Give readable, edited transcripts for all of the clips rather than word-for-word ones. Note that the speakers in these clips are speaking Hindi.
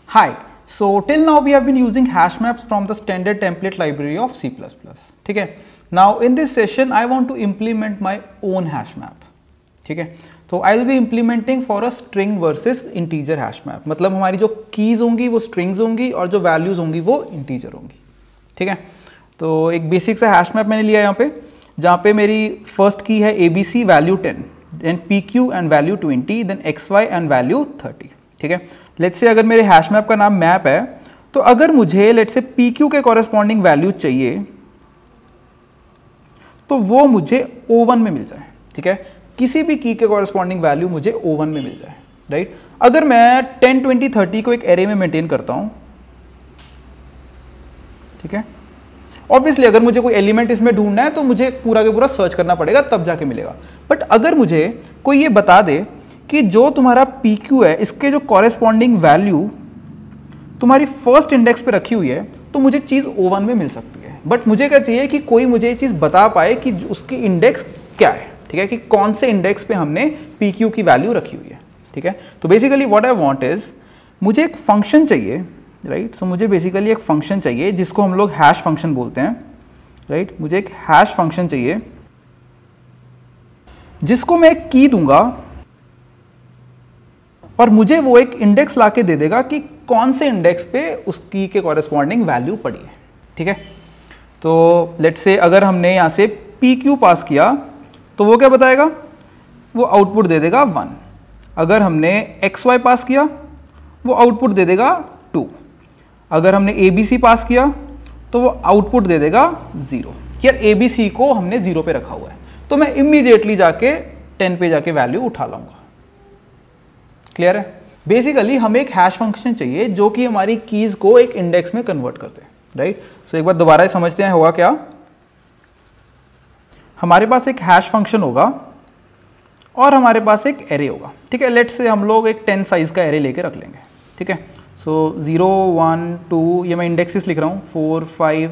Hi, so till now we have been using hash maps from the standard template library of C++. ठीक है. Now in this session I want to implement my own hash map. ठीक है. तो I will be implementing for a string versus integer hash map. मतलब हमारी जो keys होंगी वो strings होंगी और जो values होंगी वो integer होंगी. ठीक है. तो एक बेसिक सा hash map मैंने लिया यहाँ पे, जहाँ पे मेरी first key है ABC value 10, then PQ and value 20, then XY and value 30. ठीक है. लेट्स से अगर मेरे हैश मैप का नाम मैप है, तो अगर मुझे लेट्स से PQ के कॉरेस्पॉन्डिंग वैल्यू चाहिए तो वो मुझे O1 में मिल जाए. ठीक है. किसी भी की के कॉरेस्पॉन्डिंग वैल्यू मुझे O1 में मिल जाए. राइट. अगर मैं 10, 20, 30 को एक एरे में मेंटेन करता हूं, ठीक है, ऑब्वियसली अगर मुझे कोई एलिमेंट इसमें ढूंढना है तो मुझे पूरा के पूरा सर्च करना पड़ेगा, तब जाके मिलेगा. बट अगर मुझे कोई ये बता दे कि जो तुम्हारा PQ है इसके जो कॉरेस्पॉन्डिंग वैल्यू तुम्हारी फर्स्ट इंडेक्स पे रखी हुई है, तो मुझे चीज़ O1 में मिल सकती है. बट मुझे क्या चाहिए कि कोई मुझे ये चीज़ बता पाए कि उसकी इंडेक्स क्या है. ठीक है, कि कौन से इंडेक्स पे हमने PQ की वैल्यू रखी हुई है. ठीक है. तो basically what I want is, मुझे एक फंक्शन चाहिए. राइट. सो मुझे बेसिकली एक फंक्शन चाहिए जिसको हम लोग हैश फंक्शन बोलते हैं. राइट. मुझे एक हैश फंक्शन चाहिए जिसको मैं एक की दूंगा और मुझे वो एक इंडेक्स लाके दे देगा कि कौन से इंडेक्स पे उस की के कॉरेस्पॉन्डिंग वैल्यू पड़ी है. ठीक है. तो लेट्स से अगर हमने यहाँ से PQ पास किया तो वो क्या बताएगा, वो आउटपुट दे देगा 1. अगर हमने XY पास किया वो आउटपुट दे देगा 2. अगर हमने ABC पास किया तो वो आउटपुट दे देगा 0. यार ABC को हमने 0 पे रखा हुआ है, तो मैं इमीडिएटली जाके 10 पे जाके वैल्यू उठा लाऊंगा. क्लियर है. बेसिकली हमें एक हैश फंक्शन चाहिए जो कि हमारी कीज को एक इंडेक्स में कन्वर्ट करते हैं. राइट. सो एक बार दोबारा समझते हैं होगा क्या. हमारे पास एक हैश फंक्शन होगा और हमारे पास एक एरे होगा. ठीक है. लेट्स से हम लोग एक 10 साइज का एरे लेके रख लेंगे. ठीक है. सो 0, 1, 2, ये मैं इंडेक्सेस लिख रहा हूँ, 4, 5,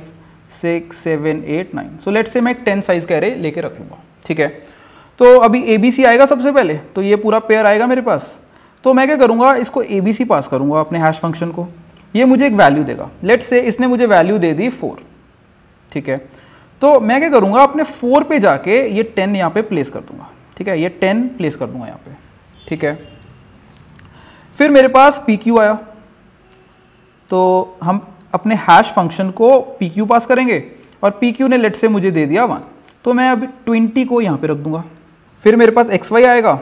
6, 7, 8, 9. सो लेट्स से मैं एक 10 साइज का एरे लेके रख लूँगा. ठीक है. तो अभी ABC आएगा सबसे पहले, तो ये पूरा पेयर आएगा मेरे पास. तो मैं क्या करूँगा, इसको ABC पास करूँगा अपने हैश फंक्शन को. ये मुझे एक वैल्यू देगा. लेट्स से इसने मुझे वैल्यू दे दी 4. ठीक है. तो मैं क्या करूँगा, अपने 4 पे जाके ये 10 यहाँ पे प्लेस कर दूंगा. ठीक है. ये 10 प्लेस कर दूंगा यहाँ पे. ठीक है. फिर मेरे पास PQ आया, तो हम अपने हैश फंक्शन को PQ पास करेंगे और PQ ने लेट्स से मुझे दे दिया 1, तो मैं अभी 20 को यहाँ पे रख दूंगा. फिर मेरे पास XY आएगा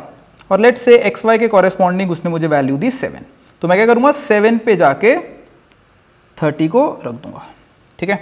और लेट्स से XY के कॉरेस्पॉन्डिंग उसने मुझे वैल्यू दी 7, तो मैं क्या करूँगा, 7 पे जाके 30 को रख दूंगा. ठीक है.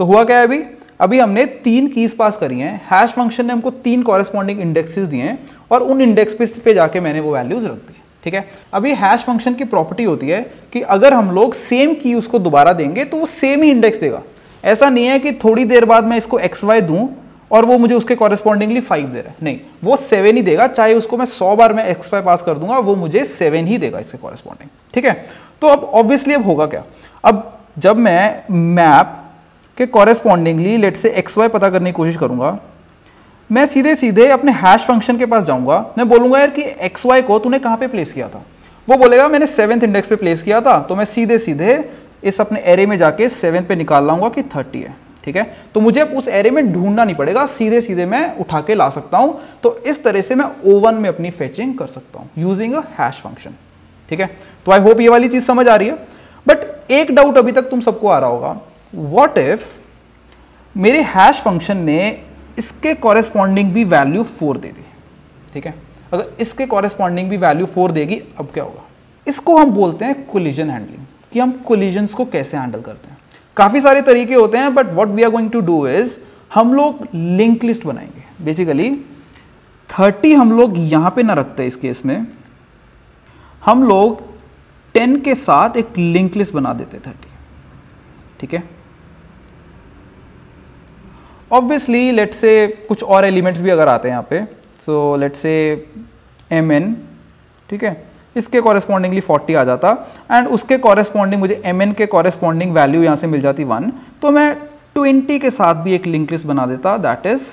तो हुआ क्या है, अभी हमने 3 कीज पास करी हैं. हैश फंक्शन ने हमको 3 कॉरेस्पॉन्डिंग इंडेक्सेस दिए हैं और उन इंडेक्स पे जाके मैंने वो वैल्यूज रख दी. ठीक है. अभी हैश फंक्शन की प्रॉपर्टी होती है कि अगर हम लोग सेम की उसको दोबारा देंगे तो वो सेम ही इंडेक्स देगा. ऐसा नहीं है कि थोड़ी देर बाद मैं इसको XY दूं और वो मुझे उसके कॉरेस्पॉन्डिंगली 5 दे रहा है. नहीं, वो 7 ही देगा. चाहे उसको मैं 100 बार मैं XY पास कर दूंगा, वो मुझे 7 ही देगा इसके कॉरेस्पॉन्डिंग. ठीक है. तो अब ऑब्वियसली अब होगा क्या, अब जब मैं मैप के कॉरेस्पॉन्डिंगली लेट से XY पता करने की कोशिश करूंगा, मैं सीधे सीधे अपने हैश फंक्शन के पास जाऊंगा. मैं बोलूंगा यार कि XY को तूने कहाँ पे प्लेस किया था. वो बोलेगा मैंने 7th इंडेक्स पे प्लेस किया था. तो मैं सीधे सीधे इस अपने एरे में जाके 7 पे निकाल लाऊंगा कि 30 है. ठीक है. तो मुझे उस एरे में ढूंढना नहीं पड़ेगा, सीधे सीधे मैं उठा के ला सकता हूं. तो इस तरह से मैं O1 में अपनी फेचिंग कर सकता हूं यूजिंग अ हैश फंक्शन. ठीक है. तो आई होप ये वाली चीज समझ आ रही है. बट एक डाउट अभी तक तुम सबको आ रहा होगा, व्हाट इफ मेरे हैश फंक्शन ने इसके कॉरेस्पॉन्डिंग भी वैल्यू 4 दे दी. ठीक है. अगर इसके कॉरेस्पॉन्डिंग भी वैल्यू 4 देगी, अब क्या होगा. इसको हम बोलते हैं कोलिजन हैंडलिंग, कि हम कोलिजन्स को कैसे हैंडल करते हैं. काफी सारे तरीके होते हैं, but what we are going to do is, हम लोग लिंक लिस्ट बनाएंगे. बेसिकली 30 हम लोग यहां पे ना रखते, इस केस में हम लोग 10 के साथ एक लिंक लिस्ट बना देते 30. ठीक है. ऑब्वियसली लेट्स से कुछ और एलिमेंट्स भी अगर आते हैं यहाँ पे, सो लेट्स से MN. ठीक है. इसके कॉरेस्पॉन्डिंगली 40 आ जाता एंड उसके कॉरेस्पॉन्डिंग मुझे MN के कॉरेस्पॉन्डिंग वैल्यू यहाँ से मिल जाती 1, तो मैं 20 के साथ भी एक लिंक लिस्ट बना देता, दैट इज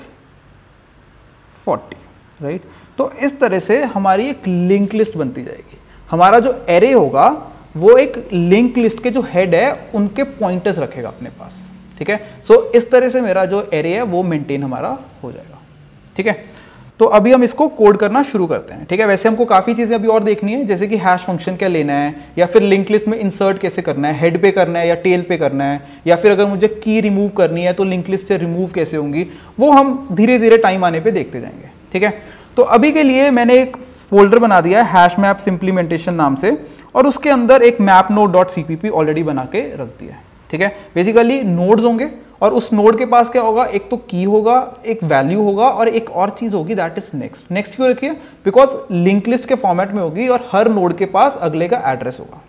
40. राइट. तो इस तरह से हमारी एक लिंक लिस्ट बनती जाएगी. हमारा जो एरे होगा वो एक लिंक लिस्ट के जो हेड है उनके पॉइंटर्स रखेगा अपने पास, ठीक है। सो इस तरह से मेरा जो एरे है वो मेंटेन हमारा हो जाएगा, ठीक है। तो अभी हम इसको कोड करना शुरू करते हैं, ठीक है। वैसे हमको काफ़ी चीज़ें अभी और देखनी है, जैसे कि हैश फंक्शन क्या लेना है, या फिर लिंक लिस्ट में इंसर्ट कैसे करना है, हेड पे करना है या टेल पे करना है, या फिर अगर मुझे की रिमूव करनी है तो लिंक लिस्ट से रिमूव कैसे होंगी, वो हम धीरे धीरे टाइम आने पर देखते जाएंगे, ठीक है। तो अभी के लिए मैंने एक फोल्डर बना दिया है हैश मैप्स इम्प्लीमेंटेशन नाम से, और उसके अंदर एक map node dot CPP already बना के रख दिया है, ठीक है। बेसिकली नोड्स होंगे और उस नोड के पास क्या होगा, एक तो की होगा, एक वैल्यू होगा और एक और चीज होगी दैट इज नेक्स्ट। नेक्स्ट क्यों रखिए, बिकॉज लिंक लिस्ट के फॉर्मेट में होगी और हर नोड के पास अगले का एड्रेस होगा,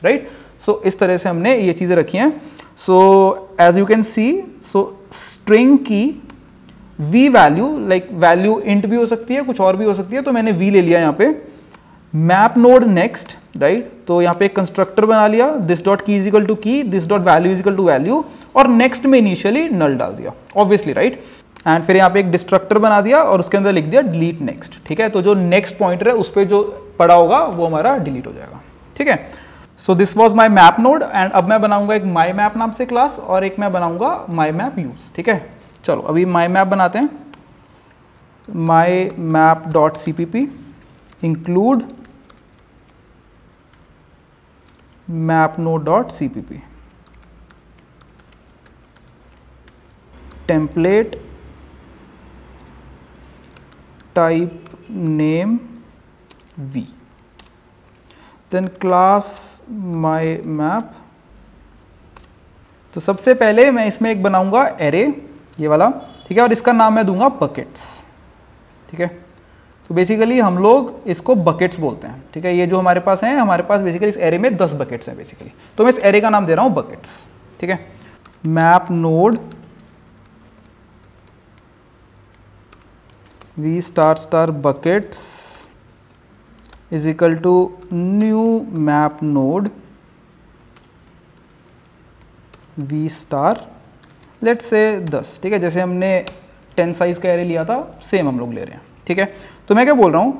राइट। सो इस तरह से हमने ये चीजें रखी हैं। So as you can see, so string की V value, like value int भी हो सकती है, कुछ और भी हो सकती है, तो मैंने वी ले लिया यहाँ पे। मैप नोड नेक्स्ट, राइट, तो यहाँ पे एक कंस्ट्रक्टर बना लिया, this dot key is equal to key, this dot value is equal to value, और नेक्स्ट में इनिशियली नल डाल दिया ऑब्वियसली, राइट। एंड फिर यहाँ पे एक डिस्ट्रक्टर बना दिया और उसके अंदर लिख दिया डिलीट नेक्स्ट, ठीक है। तो जो नेक्स्ट पॉइंटर है उस पर जो पड़ा होगा वो हमारा डिलीट हो जाएगा, ठीक है। So this was my map node, and अब मैं बनाऊंगा एक माई मैप नाम से क्लास और एक मैं बनाऊंगा माई मैप यूज, ठीक है। चलो अभी माई मैप बनाते हैं। My map dot C P P include map node dot C P P template type name V, then class my map. तो सबसे पहले मैं इसमें एक बनाऊंगा एरे, ये वाला, ठीक है, और इसका नाम मैं दूंगा बकेट्स, ठीक है। तो बेसिकली हम लोग इसको बकेट्स बोलते हैं, ठीक है। ये जो हमारे पास है, हमारे पास बेसिकली इस एरे में 10 बकेट्स हैं बेसिकली, तो मैं इस एरे का नाम दे रहा हूं बकेट्स, ठीक है। Map node V star star buckets is equal to new map node V star let's say 10, ठीक है। जैसे हमने 10 साइज का एरे लिया था सेम हम लोग ले रहे हैं, ठीक है। तो मैं क्या बोल रहा हूं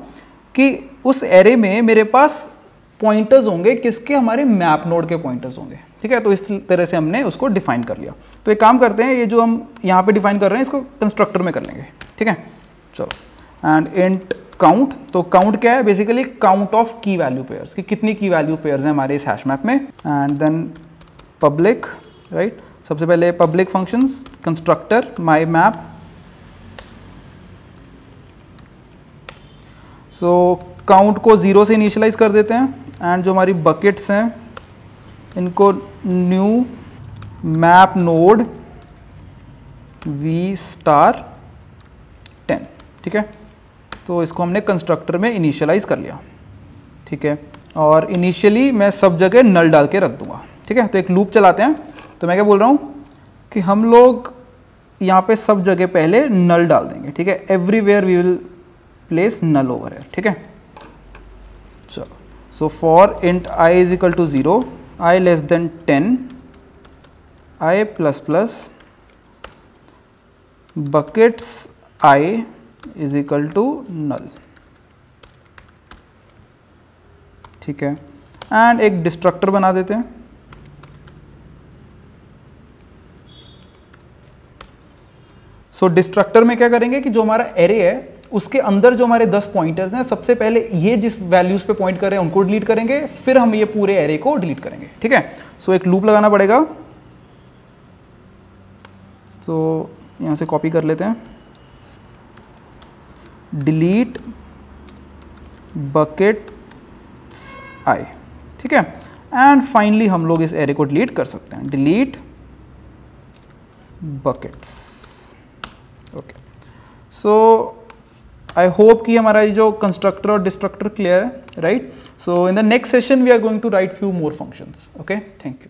कि उस एरे में मेरे पास पॉइंटर्स होंगे, किसके, हमारे मैप नोड के पॉइंटर्स होंगे, ठीक है। तो इस तरह से हमने उसको डिफाइन कर लिया। तो एक काम करते हैं, ये जो हम यहाँ पे डिफाइन कर रहे हैं इसको कंस्ट्रक्टर में कर लेंगे, ठीक है। चलो, एंड इंट काउंट, तो काउंट क्या है, बेसिकली काउंट ऑफ की वैल्यू पेयर्स, कि कितनी की वैल्यू पेयर्स हैं हमारे इस हैश मैप में। एंड देन पब्लिक, राइट, सबसे पहले पब्लिक फंक्शंस कंस्ट्रक्टर माई मैप। सो काउंट को 0 से इनिशियलाइज कर देते हैं, एंड जो हमारी बकेट्स हैं इनको new map node V star 10, ठीक है। तो इसको हमने कंस्ट्रक्टर में इनिशियलाइज कर लिया, ठीक है। और इनिशियली मैं सब जगह नल डाल के रख दूंगा, ठीक है। तो एक लूप चलाते हैं। तो मैं क्या बोल रहा हूँ कि हम लोग यहाँ पे सब जगह पहले नल डाल देंगे, ठीक है। Everywhere we will place null over है, ठीक है। चलो, so for int I is equal to 0, I less than 10, I plus plus buckets I is equal to null, ठीक है। एंड एक डिस्ट्रक्टर बना देते हैं। सो डिस्ट्रक्टर में क्या करेंगे कि जो हमारा एरे है उसके अंदर जो हमारे 10 पॉइंटर्स हैं, सबसे पहले ये जिस वैल्यूज पे पॉइंट कर रहे हैं उनको डिलीट करेंगे, फिर हम ये पूरे एरे को डिलीट करेंगे, ठीक है। सो एक लूप लगाना पड़ेगा। तो यहां से कॉपी कर लेते हैं, डिलीट बकेट्स आई, ठीक है। एंड फाइनली हम लोग इस एरे को डिलीट कर सकते हैं, delete buckets, okay. So I hope कि हमारा ये जो कंस्ट्रक्टर और डिस्ट्रक्टर क्लियर है, right. So in the next session we are going to write few more functions, okay. Thank you.